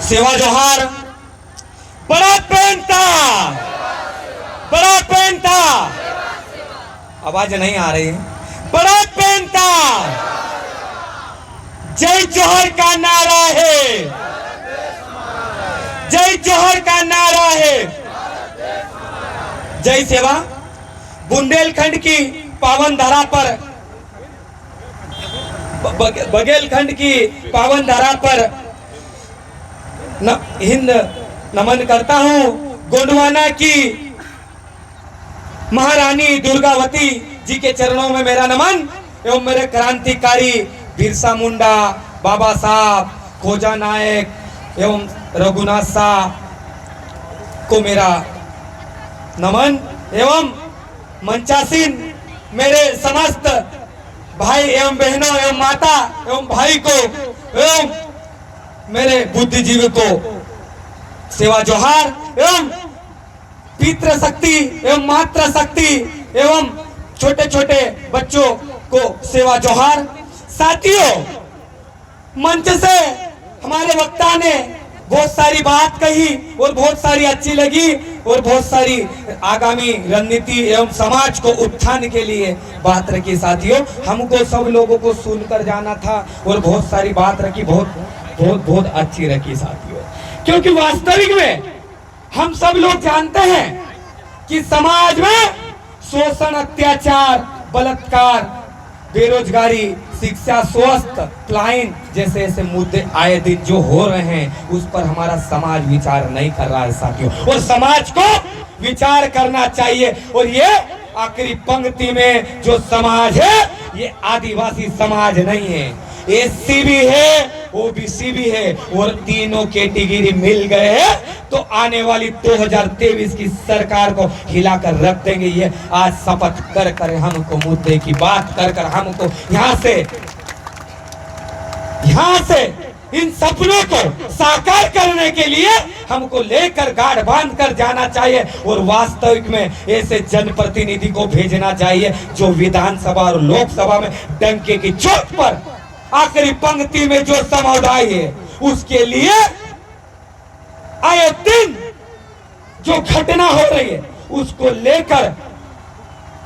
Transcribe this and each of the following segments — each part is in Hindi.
सेवा जोहार। बड़ा पहनता, बड़ा पहनता, आवाज नहीं आ रही है। बड़ा पहनता जय जोहर का नारा है, जय जोहर का नारा है। जय सेवा। बुंदेलखंड की पावन धरा पर, बघेलखंड की पावन धरा पर हिंद नमन करता हूं। गोंडवाना की महारानी दुर्गावती जी के चरणों में मेरा नमन एवं मेरे क्रांतिकारी बिरसा मुंडा, बाबा साहब, खोजा नायक एवं रघुनाथ साहब को मेरा नमन एवं मंचासीन मेरे समस्त भाई एवं बहनों एवं माता एवं भाई को एवं मेरे बुद्धिजीवी को सेवा जोहार एवं पितृ शक्ति एवं मातृ शक्ति एवं छोटे छोटे बच्चों को सेवा जोहार। साथियों, मंच से हमारे वक्ता ने बहुत सारी बात कही और बहुत सारी अच्छी लगी और बहुत सारी आगामी रणनीति एवं समाज को उत्थान के लिए बात रखी। साथियों, हमको सब लोगों को सुनकर जाना था और बहुत सारी बात रखी, बहुत अच्छी रखी साथियों। क्योंकि वास्तविक में हम सब लोग जानते हैं कि समाज में शोषण, अत्याचार, बलात्कार, बेरोजगारी, शिक्षा, स्वास्थ्य, पलायन जैसे ऐसे मुद्दे आए दिन जो हो रहे हैं उस पर हमारा समाज विचार नहीं कर रहा है साथियों। और समाज को विचार करना चाहिए। और ये आखिरी पंक्ति में जो समाज है ये आदिवासी समाज नहीं है, एससी भी है, ओबीसी भी है और तीनों कैटेगरी मिल गए हैं तो आने वाली 2023 की सरकार को हिलाकर रख देंगे। ये आज शपथ कर कर हमको मुद्दे की बात कर कर हमको यहाँ से इन सपनों को साकार करने के लिए हमको लेकर गाढ़ बांध कर जाना चाहिए। और वास्तविक में ऐसे जनप्रतिनिधि को भेजना चाहिए जो विधानसभा और लोकसभा में डंके की चोट पर आखिरी पंक्ति में जो समुदाय है उसके लिए आए दिन जो घटना हो रही है उसको लेकर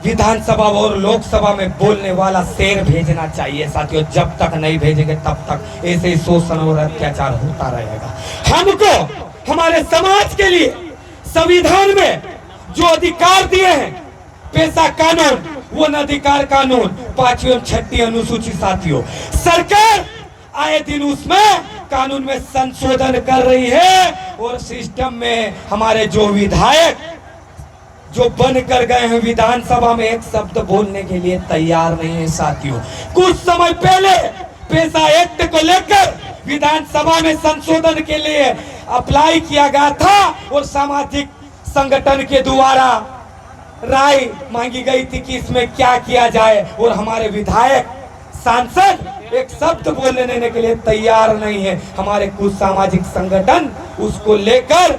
विधानसभा और लोकसभा में बोलने वाला शेर भेजना चाहिए साथियों। जब तक नहीं भेजेंगे तब तक ऐसे ही शोषण और अत्याचार होता रहेगा। हमको हमारे समाज के लिए संविधान में जो अधिकार दिए हैं, पेशा कानून, वन अधिकार कानून, 5वीं और 6वीं अनुसूची साथियों, सरकार आए दिन उसमें कानून में संशोधन कर रही है और सिस्टम में हमारे जो विधायक जो बन कर गए हैं विधानसभा में एक शब्द बोलने के लिए तैयार नहीं है साथियों। कुछ समय पहले पेशा एक्ट को लेकर विधानसभा में संशोधन के लिए अप्लाई किया गया था और सामाजिक संगठन के द्वारा राय मांगी गई थी कि इसमें क्या किया जाए और हमारे विधायक सांसद एक शब्द बोलने के लिए तैयार नहीं है। हमारे कुछ सामाजिक संगठन उसको लेकर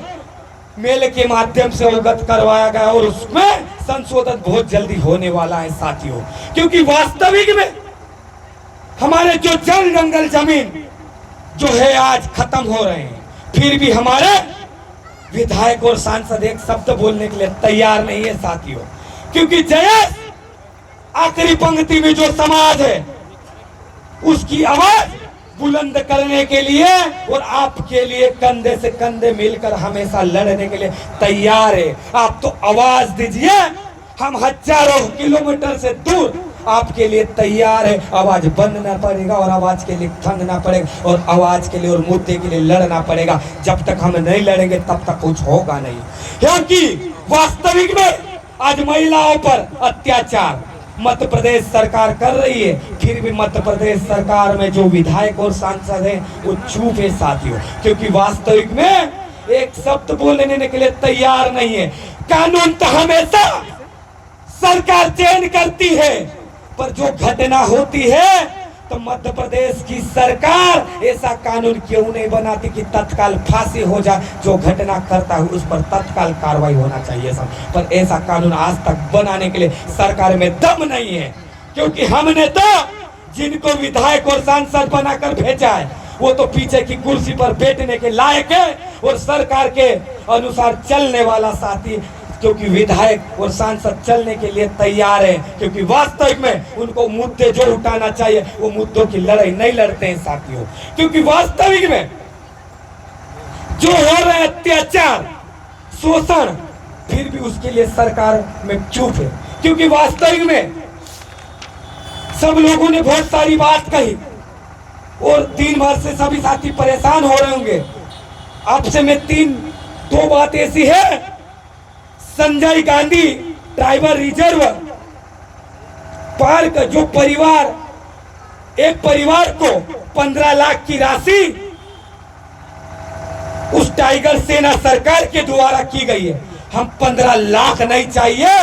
मेल के माध्यम से अवगत करवाया गया और उसमें संशोधन बहुत जल्दी होने वाला है साथियों। क्योंकि वास्तविक में हमारे जो जल जंगल जमीन जो है आज खत्म हो रहे हैं, फिर भी हमारे विधायक और सांसद एक शब्द बोलने के लिए तैयार नहीं है साथियों। क्योंकि जयेश आखिरी पंक्ति में जो समाज है उसकी आवाज बुलंद करने के लिए और आपके लिए कंधे से कंधे मिलकर हमेशा लड़ने के लिए तैयार है। आप तो आवाज दीजिए, हम हजारों किलोमीटर से दूर आपके लिए तैयार है। आवाज बनना पड़ेगा और आवाज के लिए ठंडना पड़ेगा और आवाज के लिए और मुद्दे के लिए लड़ना पड़ेगा। जब तक हम नहीं लड़ेंगे तब तक कुछ होगा नहीं। क्योंकि वास्तविक में आज महिलाओं पर अत्याचार मध्य प्रदेश सरकार कर रही है, फिर भी मध्य प्रदेश सरकार में जो विधायक और सांसद हैं वो चुप है साथियों। क्योंकि वास्तविक में एक शब्द बोलने के लिए तैयार नहीं है। कानून तो हमेशा सरकार चयन करती है, पर जो घटना होती है तो मध्य प्रदेश की सरकार ऐसा कानून क्यों नहीं बनाती कि तत्काल फांसी हो जाए। जो घटना करता है उस पर तत्काल कार्रवाई होना चाहिए सब, पर ऐसा कानून आज तक बनाने के लिए सरकार में दम नहीं है। क्योंकि हमने तो जिनको विधायक और सांसद बनाकर भेजा है वो तो पीछे की कुर्सी पर बैठने के लायक है और सरकार के अनुसार चलने वाला साथी, क्योंकि विधायक और सांसद चलने के लिए तैयार है, क्योंकि वास्तविक में उनको मुद्दे जो उठाना चाहिए वो मुद्दों की लड़ाई नहीं लड़ते हैं साथियों। क्योंकि वास्तविक में जो हो रहे अत्याचार, शोषण, फिर भी उसके लिए सरकार में चुप है। क्योंकि वास्तविक में सब लोगों ने बहुत सारी बात कही और दिन भर से सभी साथी परेशान हो रहे होंगे। आपसे मैं दो बात ऐसी है, Sanjay Gandhi tribal reserve park जो परिवार, एक परिवार को 15 लाख की राशि उस टाइगर सेना सरकार के द्वारा की गई है। हम 15 लाख नहीं चाहिए,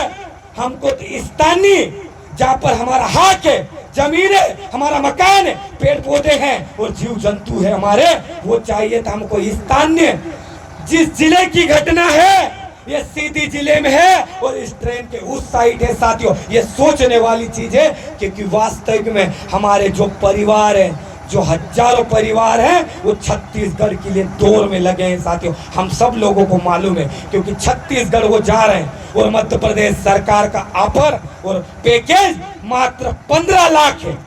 हमको तो स्थानीय जहां पर हमारा हक है, जमीन है, हमारा मकान है, पेड़ पौधे हैं और जीव जंतु है हमारे, वो चाहिए था हमको स्थानीय। जिस जिले की घटना है ये सीधी जिले में है और इस ट्रेन के उस साइड है साथियों। ये सोचने वाली चीज है, क्योंकि वास्तविक में हमारे जो परिवार है, जो हजारों परिवार हैं, वो छत्तीसगढ़ के लिए दौड़ में लगे हैं साथियों। हम सब लोगों को मालूम है, क्योंकि छत्तीसगढ़ वो जा रहे हैं और मध्य प्रदेश सरकार का ऑफर और पैकेज मात्र 15 लाख है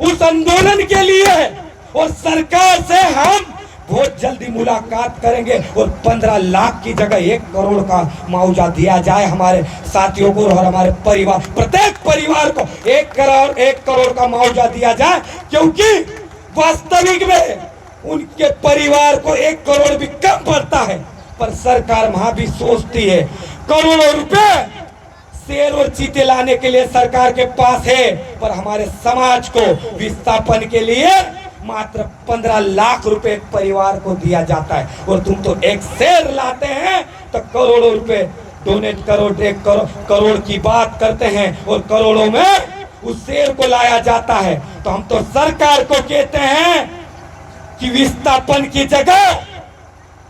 उस आंदोलन के लिए है। और सरकार से हम बहुत जल्दी मुलाकात करेंगे और 15 लाख की जगह 1 करोड़ का मुआवजा दिया जाए हमारे साथियों को और हमारे परिवार, प्रत्येक परिवार को 1 करोड़ का मुआवजा दिया जाए। क्योंकि वास्तविक में उनके परिवार को 1 करोड़ भी कम पड़ता है, पर सरकार वहां भी सोचती है। करोड़ों रुपए शेर और चीते लाने के लिए सरकार के पास है, पर हमारे समाज को विस्थापन के लिए मात्र 15 लाख रुपए एक परिवार को दिया जाता है। और तुम तो एक शेर लाते हैं तो करोड़ों रुपए डोनेट करो, 1 करोड़ की बात करते हैं और करोड़ों में उस शेर को लाया जाता है। तो हम तो सरकार को कहते हैं कि विस्थापन की जगह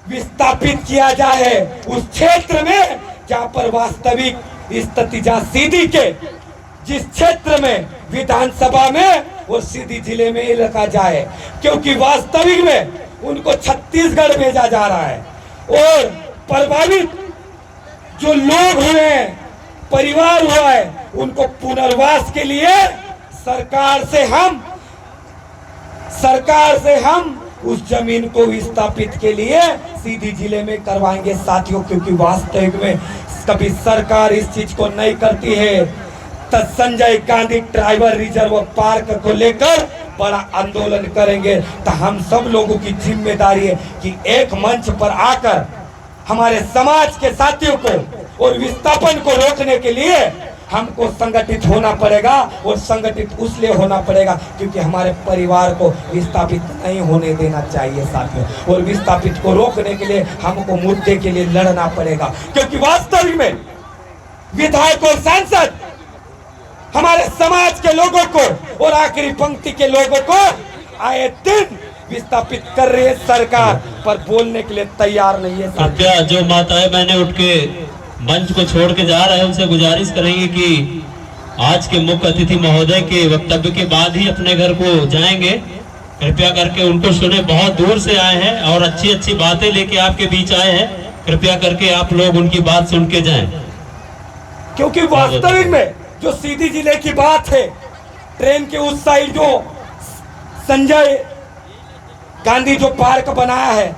विस्थापित किया जाए उस क्षेत्र में जहां पर वास्तविक स्थिति, जहां सीधी के जिस क्षेत्र में विधानसभा में और सीधी जिले में रखा जाए। क्योंकि वास्तविक में उनको छत्तीसगढ़ भेजा जा रहा है और प्रभावित जो लोग हुए हैं, परिवार हुआ है, उनको पुनर्वास के लिए सरकार से हम उस जमीन को विस्थापित के लिए सीधी जिले में करवाएंगे साथियों। क्योंकि वास्तविक में कभी सरकार इस चीज को नहीं करती है। तो Sanjay Gandhi tribal reserve park को लेकर बड़ा आंदोलन करेंगे। तो हम सब लोगों की जिम्मेदारी है कि एक मंच पर आकर हमारे समाज के साथियों को और विस्थापन को रोकने के लिए हमको संगठित होना पड़ेगा। और संगठित उसलिए होना पड़ेगा क्योंकि हमारे परिवार को विस्थापित नहीं होने देना चाहिए साथियों। और विस्थापित को रोकने के लिए हमको मुद्दे के लिए लड़ना पड़ेगा। क्योंकि वास्तविक में विधायक और सांसद हमारे समाज के लोगों को और आखिरी पंक्ति के लोगों को आए दिन विस्थापित कर रही है सरकार, पर बोलने के लिए तैयार नहीं है। कृपया जो माताएं बहनें उठ के मंच को छोड़ के जा रहे हैं उनसे गुजारिश करेंगे कि आज के मुख्य अतिथि महोदय के वक्तव्य के बाद ही अपने घर को जाएंगे। कृपया करके उनको सुने, बहुत दूर से आए हैं और अच्छी अच्छी बातें लेके आपके बीच आए हैं। कृपया करके आप लोग उनकी बात सुन के जाएं। क्योंकि वास्तविक में जो सीधी जिले की बात है, ट्रेन के उस साइड जो संजय गांधी जो पार्क बनाया है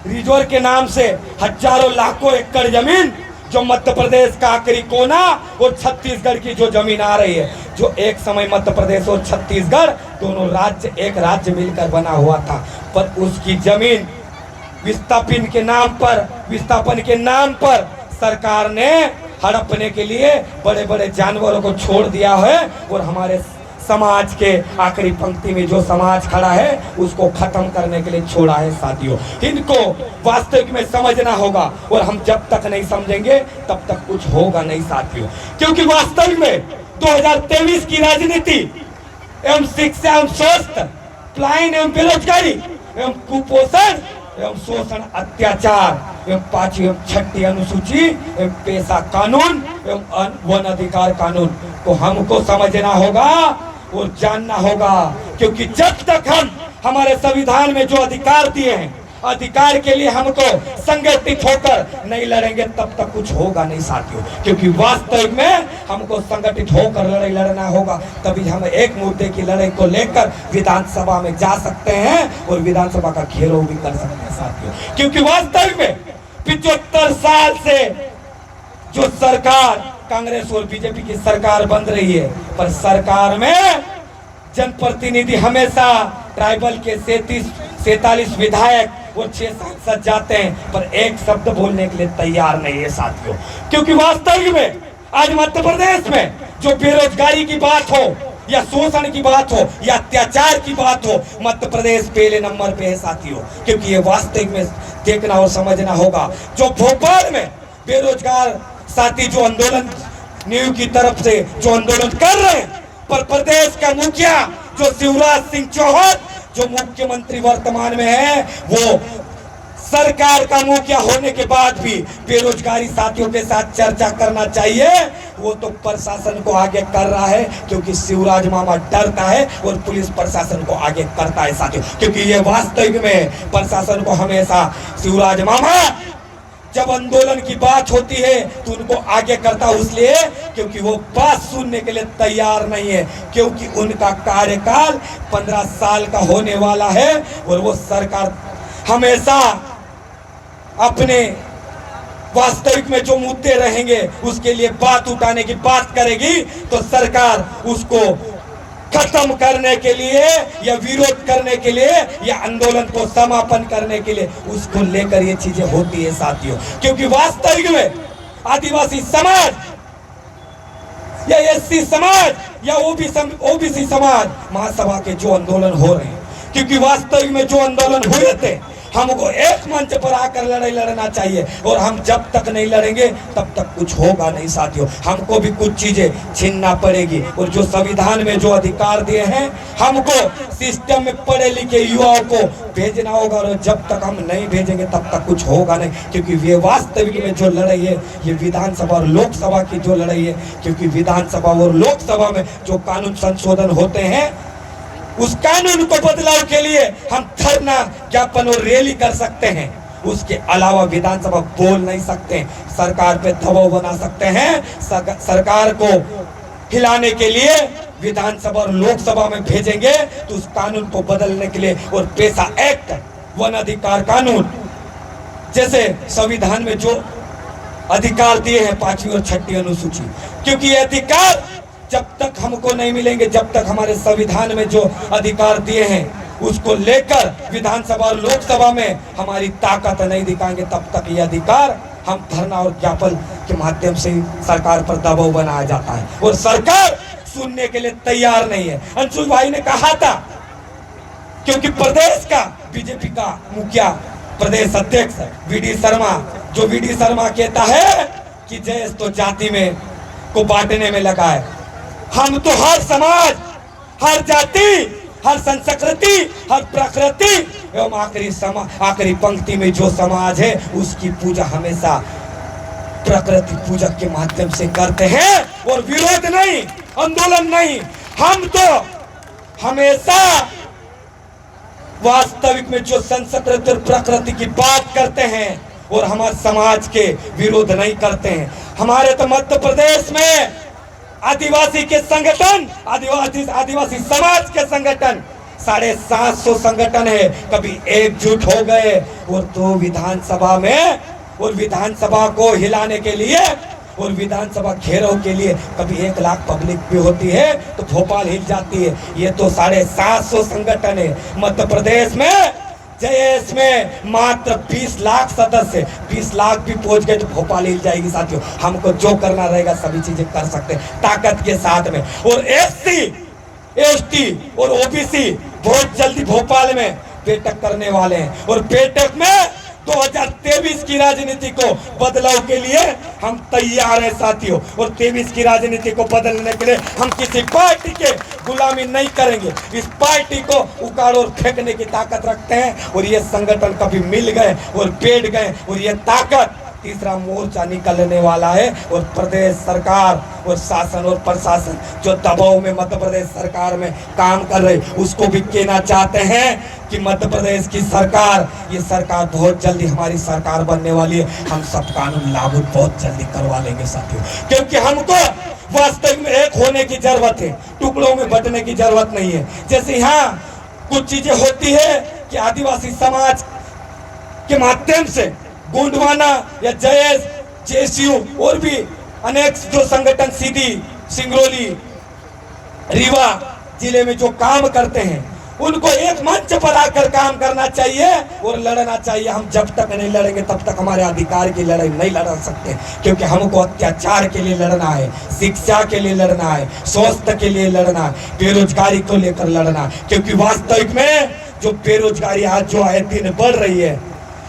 रिजोर के नाम से, हजारों लाखों एकड़ जमीन जो मध्य प्रदेश का आखिरी कोना और छत्तीसगढ़ की जो जमीन आ रही है, जो एक समय मध्य प्रदेश और छत्तीसगढ़ दोनों राज्य एक राज्य मिलकर बना हुआ था, पर उसकी जमीन विस्थापन के नाम पर सरकार ने हड़पने के लिए बड़े बड़े जानवरों को छोड़ दिया है। और हमारे समाज के आखिरी पंक्ति में जो समाज खड़ा है उसको खत्म करने के लिए छोड़ा है साथियों। इनको वास्तविक में समझना होगा और हम जब तक नहीं समझेंगे तब तक कुछ होगा नहीं साथियों। क्योंकि वास्तविक में 2023 की राजनीति एवं शिक्षा एवं स्वास्थ्य, पलायन एवं बेरोजगारी एवं कुपोषण एवं शोषण, अत्याचार एवं 5वीं एवं 6ठी अनुसूची एवं पेशा कानून एवं वन अधिकार कानून को हमको समझना होगा और जानना होगा। क्योंकि जब तक हम हमारे संविधान में जो अधिकार दिए हैं, अधिकार के लिए हमको संगठित होकर नहीं लड़ेंगे तब तक कुछ होगा नहीं साथियों। क्योंकि वास्तविक में हमको संगठित होकर लड़ाई लड़ना होगा, तभी हम एक मुद्दे की लड़ाई को लेकर विधानसभा में जा सकते हैं और विधानसभा का घेराव भी कर सकते हैं साथियों। क्योंकि वास्तविक में 75 साल से जो सरकार कांग्रेस और बीजेपी की सरकार बन रही है, पर सरकार में जनप्रतिनिधि हमेशा ट्राइबल के 47 विधायक और 6 सांसद जाते हैं, पर एक शब्द बोलने के लिए तैयार नहीं है साथियों। क्योंकि वास्तविक में आज मध्य प्रदेश में जो बेरोजगारी की बात हो या शोषण की बात हो या अत्याचार की बात हो, मध्य प्रदेश पहले नंबर पे है साथियों। क्योंकि ये वास्तविक में देखना और समझना होगा। जो भोपाल में बेरोजगार साथी जो आंदोलन न्यू की तरफ से जो आंदोलन कर रहे हैं, पर प्रदेश का मुखिया जो शिवराज सिंह चौहान जो मुख्यमंत्री वर्तमान में है, वो सरकार का मुखिया होने के बाद भी बेरोजगारी साथियों के साथ चर्चा करना चाहिए। वो तो प्रशासन को आगे कर रहा है, क्योंकि शिवराज मामा डरता है और पुलिस प्रशासन को आगे करता है साथियों। क्योंकि ये वास्तविक में प्रशासन को हमेशा शिवराज मामा जब आंदोलन की बात होती है तो उनको आगे करता इसलिए क्योंकि वो बात सुनने के लिए तैयार नहीं है। क्योंकि उनका कार्यकाल 15 साल का होने वाला है और वो सरकार हमेशा अपने वास्तविक में जो मुद्दे रहेंगे उसके लिए बात उठाने की बात करेगी, तो सरकार उसको खत्म करने के लिए या विरोध करने के लिए या आंदोलन को समापन करने के लिए उसको लेकर ये चीजें होती है साथियों। क्योंकि वास्तविक में आदिवासी समाज या एससी समाज या ओबीसी समाज महासभा के जो आंदोलन हो रहे हैं, क्योंकि वास्तविक में जो आंदोलन हुए थे, हमको एक मंच पर आकर लड़ाई लड़ना चाहिए। और हम जब तक नहीं लड़ेंगे तब तक कुछ होगा नहीं साथियों। हमको भी कुछ चीजें छीनना पड़ेगी और जो संविधान में जो अधिकार दिए हैं, हमको सिस्टम में पढ़े लिखे युवाओं को भेजना होगा। और जब तक हम नहीं भेजेंगे तब तक कुछ होगा नहीं। क्योंकि ये वास्तविक में जो लड़ाई है, ये विधानसभा और लोकसभा की जो लड़ाई है। क्योंकि विधानसभा और लोकसभा में जो कानून संशोधन होते हैं, उस कानून को बदलाव के लिए हम धरना ज्ञापन और रैली कर सकते हैं। उसके अलावा विधानसभा बोल नहीं सकते, सरकार पे दबाव बना सकते हैं। सरकार को हिलाने के लिए विधानसभा और लोकसभा में भेजेंगे तो उस कानून को बदलने के लिए। और पेशा एक्ट, वन अधिकार कानून जैसे संविधान में जो अधिकार दिए हैं 5वीं और 6ठी अनुसूची, क्योंकि ये अधिकार जब तक हमको नहीं मिलेंगे, जब तक हमारे संविधान में जो अधिकार दिए हैं उसको लेकर विधानसभा और लोकसभा में हमारी ताकत नहीं दिखाएंगे, तब तक ये अधिकार हम धरना और ज्ञापन के माध्यम से सरकार पर दबाव बनाया जाता है। और सरकार सुनने के लिए तैयार नहीं है। अंशुल भाई ने कहा था, क्योंकि प्रदेश का बीजेपी का मुखिया प्रदेश अध्यक्ष वीडी शर्मा, जो वीडी शर्मा कहता है कि देश तो जाति में को बांटने में लगा है। हम तो हर समाज, हर जाति, हर संस्कृति, हर प्रकृति एवं आखिरी पंक्ति में जो समाज है उसकी पूजा हमेशा प्रकृति पूजक के माध्यम से करते हैं। और विरोध नहीं, आंदोलन नहीं, हम तो हमेशा वास्तविक में जो संस्कृति और प्रकृति की बात करते हैं और हमारे समाज के विरोध नहीं करते हैं। हमारे तो मध्य प्रदेश में आदिवासी के संगठन, आदिवासी समाज के संगठन 750 संगठन है। कभी एकजुट हो गए और तो विधानसभा में और विधानसभा को हिलाने के लिए और विधानसभा घेराव के लिए कभी 1 लाख पब्लिक भी होती है तो भोपाल हिल जाती है। ये तो 750 संगठन है मध्य प्रदेश में। जयेश में मात्र 20 लाख सदस्य, 20 लाख भी पहुंच गए तो भोपाल हिल जाएगी साथियों। हमको जो करना रहेगा सभी चीजें कर सकते हैं ताकत के साथ में। और एससी, एसटी और ओबीसी बहुत जल्दी भोपाल में बैठक करने वाले हैं। और बैठक में 2023 की राजनीति को बदलाव के लिए हम तैयार हैं साथियों। और 23 की राजनीति को बदलने के लिए हम किसी पार्टी के गुलामी नहीं करेंगे। इस पार्टी को उखाड़ और फेंकने की ताकत रखते हैं। और ये संगठन कभी मिल गए और बैठ गए और ये ताकत तीसरा मोर्चा निकलने वाला है। और प्रदेश सरकार और शासन और प्रशासन जो दबाव में मध्य प्रदेश सरकार में काम कर रही, उसको भी कहना चाहते हैं कि मध्य प्रदेश की सरकार, ये सरकार बहुत जल्दी हमारी सरकार बनने वाली है। हम सब कानून लागू बहुत जल्दी करवा लेंगे साथियों, क्योंकि हमको वास्तविक में एक होने की जरूरत है, टुकड़ों में बंटने की जरूरत नहीं है। जैसे यहाँ कुछ चीजें होती है कि आदिवासी समाज के माध्यम से गोंडवाना या जयेश, जेएसयू और भी अनेक जो संगठन सीधी, सिंगरौली, रीवा जिले में जो काम करते हैं, उनको एक मंच पर आकर काम करना चाहिए और लड़ना चाहिए। हम जब तक नहीं लड़ेंगे तब तक हमारे अधिकार की लड़ाई नहीं लड़ सकते, क्योंकि हमको अत्याचार के लिए लड़ना है, शिक्षा के लिए लड़ना है, स्वास्थ्य के लिए लड़ना है, बेरोजगारी को लेकर लड़ना है। क्योंकि वास्तविक में जो बेरोजगारी आज जो है दिन बढ़ रही है,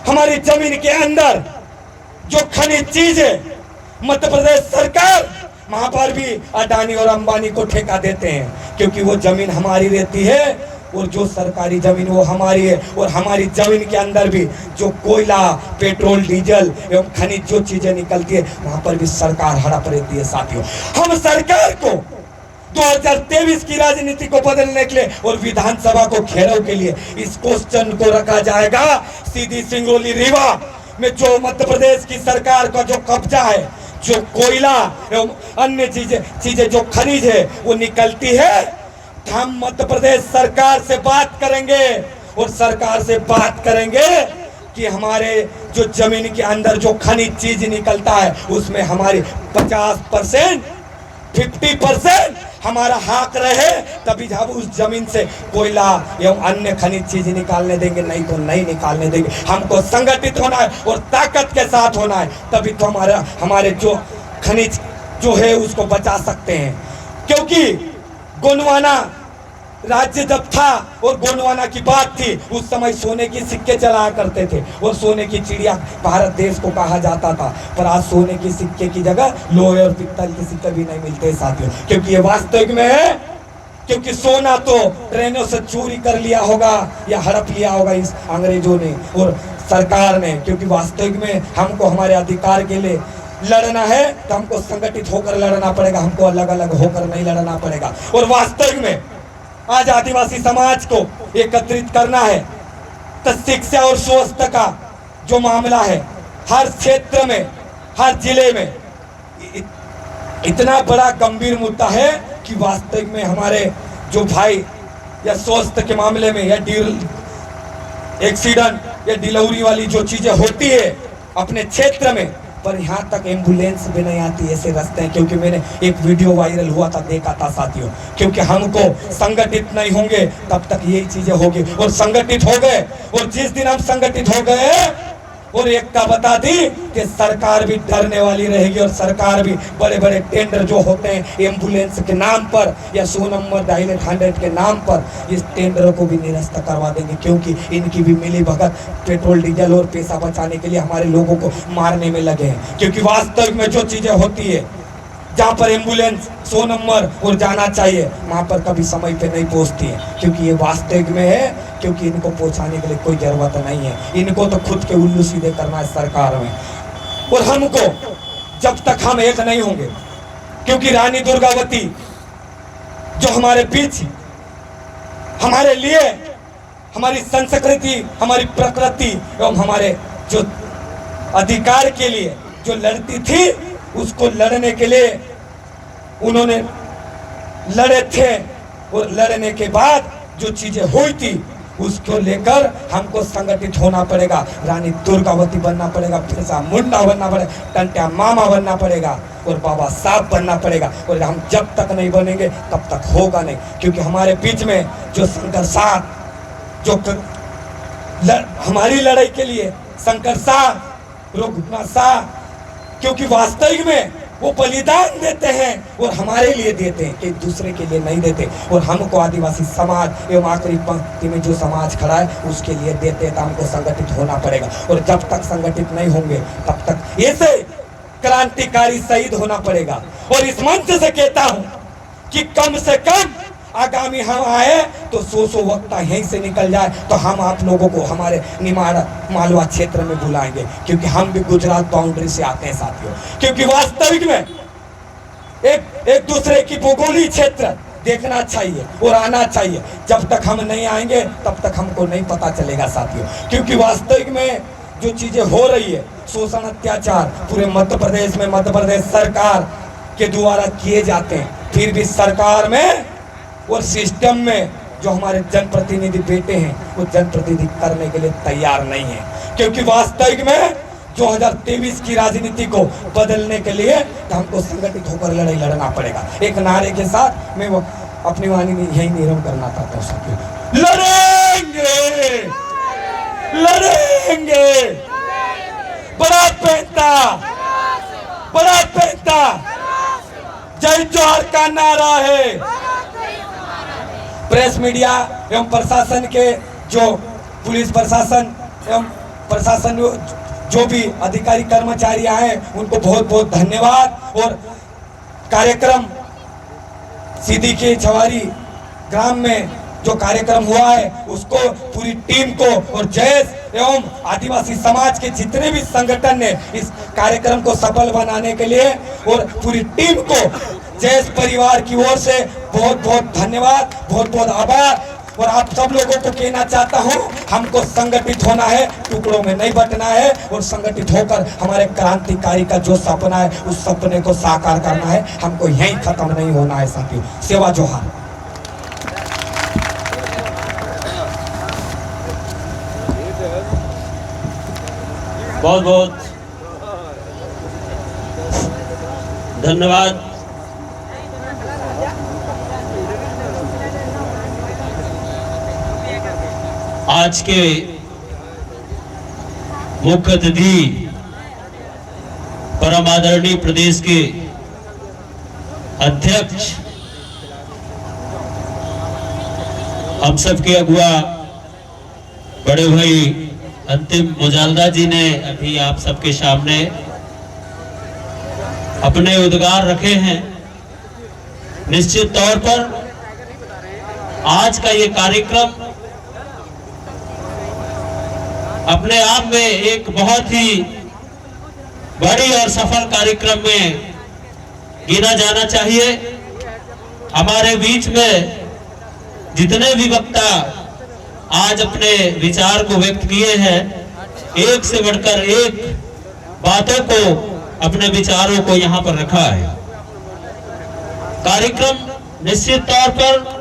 हमारी जमीन के अंदर जो खनिज चीज है, मध्य प्रदेश सरकार वहां पर भी अडानी और अंबानी को ठेका देते हैं, क्योंकि वो जमीन हमारी रहती है और जो सरकारी जमीन वो हमारी है। और हमारी जमीन के अंदर भी जो कोयला, पेट्रोल, डीजल एवं खनिज जो चीजें निकलती है, वहां पर भी सरकार हड़प रहती है साथियों। हम सरकार को 2023 की राजनीति को बदलने के लिए और विधानसभा को घेराव के लिए इस क्वेश्चन को रखा जाएगा। सीधी, सिंगरौली, रीवा में जो मध्य प्रदेश की सरकार का जो कब्जा है, जो कोयला एवं अन्य चीजें जो खनिज है वो निकलती है, हम मध्य प्रदेश सरकार से बात करेंगे और सरकार से बात करेंगे कि हमारे जो जमीन के अंदर जो खनिज चीज निकलता है उसमें हमारी 50%, 50% हमारा हक रहे, तभी हम उस जमीन से कोयला एवं अन्य खनिज चीज निकालने देंगे, नहीं तो नहीं निकालने देंगे। हमको संगठित होना है और ताकत के साथ होना है, तभी तो हमारे जो खनिज जो है उसको बचा सकते हैं। क्योंकि गोंडवाना राज्य जब था और गोंडवाना की बात थी, उस समय सोने के सिक्के चलाया करते थे और सोने की चिड़िया भारत देश को कहा जाता था। पर आज सोने के सिक्के की जगह लोहे और पित्तल के सिक्के भी नहीं मिलते साथियों, क्योंकि ये वास्तविक में है। क्योंकि सोना तो ट्रेनों से चोरी कर लिया होगा या हड़प लिया होगा इस अंग्रेजों ने और सरकार ने। क्योंकि वास्तविक में हमको हमारे अधिकार के लिए लड़ना है तो हमको संगठित होकर लड़ना पड़ेगा, हमको अलग अलग होकर नहीं लड़ना पड़ेगा। और वास्तविक में आज आदिवासी समाज को एकत्रित करना है तो शिक्षा और स्वास्थ्य का जो मामला है, हर क्षेत्र में, हर जिले में इतना बड़ा गंभीर मुद्दा है कि वास्तविक में हमारे जो भाई या स्वास्थ्य के मामले में या एक्सीडेंट या डिलीवरी वाली जो चीजें होती है अपने क्षेत्र में, पर यहाँ तक एम्बुलेंस भी नहीं आती, ऐसे रास्ते हैं। क्योंकि मैंने एक वीडियो वायरल हुआ था, देखा था साथियों। क्योंकि हमको संगठित नहीं होंगे तब तक यही चीजें होगी, और संगठित हो गए, और जिस दिन हम संगठित हो गए और एक का बता दी कि सरकार भी डरने वाली रहेगी और सरकार भी बड़े बड़े टेंडर जो होते हैं एम्बुलेंस के नाम पर या 100 नंबर डायल 100 के नाम पर, इस टेंडरों को भी निरस्त करवा देंगे। क्योंकि इनकी भी मिली भगत पेट्रोल, डीजल और पैसा बचाने के लिए हमारे लोगों को मारने में लगे हैं। क्योंकि वास्तविक में जो चीजें होती है, जहाँ पर एम्बुलेंस 100 नंबर और जाना चाहिए वहाँ पर कभी समय पे नहीं पहुँचती है, क्योंकि ये वास्तविक में है। क्योंकि इनको पहुँचाने के लिए कोई जरूरत नहीं है, इनको तो खुद के उल्लू सीधे करना है सरकार में। और हमको जब तक हम एक नहीं होंगे, क्योंकि रानी दुर्गावती जो हमारे बीच हमारे लिए हमारी संस्कृति, हमारी प्रकृति एवं हमारे जो अधिकार के लिए जो लड़ती थी, उसको लड़ने के लिए उन्होंने लड़े थे। और लड़ने के बाद जो चीजें हुई थी उसको लेकर हमको संगठित होना पड़ेगा। रानी दुर्गावती बनना पड़ेगा, बिरसा मुंडा बनना पड़ेगा, टंट्या मामा बनना पड़ेगा और बाबा साहब बनना पड़ेगा। और हम जब तक नहीं बनेंगे तब तक होगा नहीं। क्योंकि हमारे बीच में जो शंकर साह जो हमारी लड़ाई के लिए शंकर साह, रघुनाथ साह, क्योंकि वास्तविक में वो बलिदान देते हैं और हमारे लिए देते हैं, कि दूसरे के लिए नहीं देते। और हमको आदिवासी समाज एवं आखिरी पंक्ति में जो समाज खड़ा है उसके लिए देते हैं, तो हमको संगठित होना पड़ेगा। और जब तक संगठित नहीं होंगे तब तक ऐसे क्रांतिकारी शहीद होना पड़ेगा। और इस मंच से कहता हूं कि कम से कम आगामी हम आए तो सो वक्ता यहीं से निकल जाए तो हम आप लोगों को हमारे निमाड़ मालवा क्षेत्र में बुलाएंगे, क्योंकि हम भी गुजरात बाउंड्री से आते हैं साथियों। क्योंकि वास्तविक में एक दूसरे की भौगोलिक क्षेत्र देखना चाहिए और आना चाहिए। जब तक हम नहीं आएंगे तब तक हमको नहीं पता चलेगा साथियों। क्योंकि वास्तविक में जो चीजें हो रही है, शोषण अत्याचार पूरे मध्य प्रदेश में, मध्य प्रदेश सरकार के द्वारा किए जाते हैं, फिर भी सरकार में और सिस्टम में जो हमारे जनप्रतिनिधि बेटे हैं वो जनप्रतिनिधि करने के लिए तैयार नहीं है। क्योंकि वास्तविक में 2023 की राजनीति को बदलने के लिए तो हमको संगठित होकर लड़ाई लड़ना पड़ेगा। एक नारे के साथ मैं वो अपनी वाणी यही निरम करना चाहता हूँ साथियों, लड़ेंगे लड़ेंगे। बड़ा पहनता जय जोहर का नारा है। प्रेस मीडिया एवं प्रशासन के जो पुलिस प्रशासन एवं प्रशासन जो भी अधिकारी कर्मचारी आए उनको बहुत बहुत धन्यवाद। और कार्यक्रम सीधी के छवारी ग्राम में जो कार्यक्रम हुआ है उसको पूरी टीम को और जयेश एवं आदिवासी समाज के जितने भी संगठन ने इस कार्यक्रम को सफल बनाने के लिए और पूरी टीम को जयेश परिवार की ओर से बहुत बहुत धन्यवाद, बहुत बहुत आभार। और आप सब लोगों को कहना चाहता हूं, हमको संगठित होना है, टुकड़ों में नहीं बंटना है और संगठित होकर हमारे क्रांतिकारी का जो सपना है उस सपने को साकार करना है। हमको यहीं खत्म नहीं होना है साथियों। सेवा जोहार। बहुत बहुत धन्यवाद। आज के मुख्य अतिथि परम आदरणीय प्रदेश के अध्यक्ष, हम सबके अगुआ बड़े भाई अंतिम मुजालदा जी ने अभी आप सबके सामने अपने उद्गार रखे हैं। निश्चित तौर पर आज का ये कार्यक्रम अपने आप में एक बहुत ही बड़ी और सफल कार्यक्रम में गिना जाना चाहिए। हमारे बीच में जितने भी वक्ता आज अपने विचार को व्यक्त किए हैं, एक से बढ़कर एक बातों को, अपने विचारों को यहाँ पर रखा है। कार्यक्रम निश्चित तौर पर